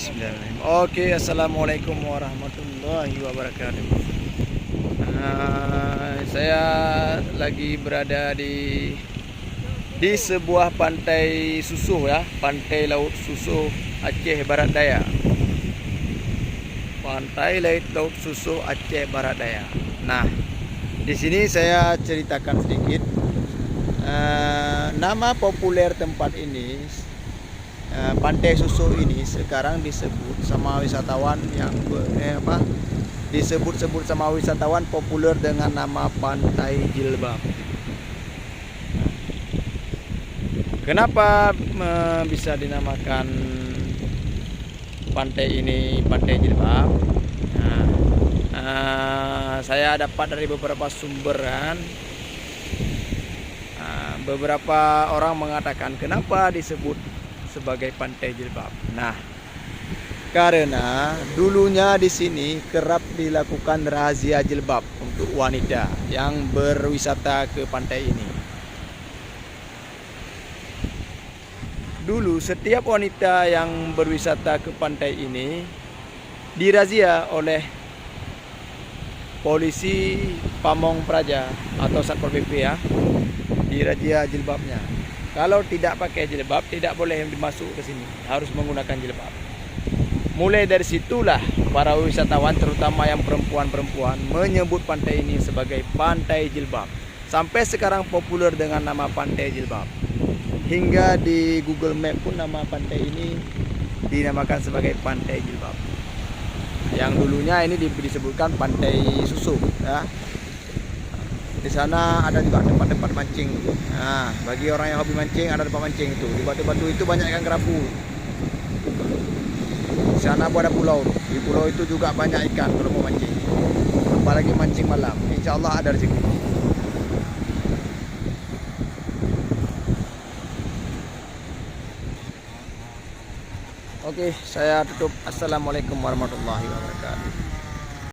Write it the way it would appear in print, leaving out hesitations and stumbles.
Bismillahirrahmanirrahim. Oke, assalamualaikum warahmatullahi wabarakatuh. Saya lagi berada di sebuah pantai Susuh ya, pantai Laut Susuh Aceh Barat Daya. Pantai Laut Susuh Aceh Barat Daya. Nah, di sini saya ceritakan sedikit nama populer tempat ini. Pantai Susuh ini sekarang disebut sama wisatawan disebut-sebut sama wisatawan populer dengan nama Pantai Jilbab. Kenapa bisa dinamakan pantai ini Pantai Jilbab? Saya dapat dari beberapa sumber kan. Beberapa orang mengatakan kenapa disebut sebagai Pantai Jilbab. Nah, karena dulunya di sini kerap dilakukan razia jilbab untuk wanita yang berwisata ke pantai ini. Dulu setiap wanita yang berwisata ke pantai ini dirazia oleh polisi Pamong Praja atau Satpol PP ya, dirazia jilbabnya. Kalau tidak pakai jilbab, tidak boleh masuk ke sini. Harus menggunakan jilbab. Mulai dari situlah para wisatawan, terutama yang perempuan-perempuan, menyebut pantai ini sebagai Pantai Jilbab. Sampai sekarang populer dengan nama Pantai Jilbab. Hingga di Google Map pun nama pantai ini dinamakan sebagai Pantai Jilbab. Yang dulunya ini disebutkan Pantai Susuh. Ya. Di sana ada juga tempat-tempat mancing. Nah, bagi orang yang hobi mancing ada tempat mancing itu. Di batu-batu itu banyak ikan kerapu. Di sana ada pulau. Di pulau itu juga banyak ikan kalau mau mancing. Apalagi mancing malam. Insya Allah ada rezeki. Oke, saya tutup. Assalamualaikum warahmatullahi wabarakatuh.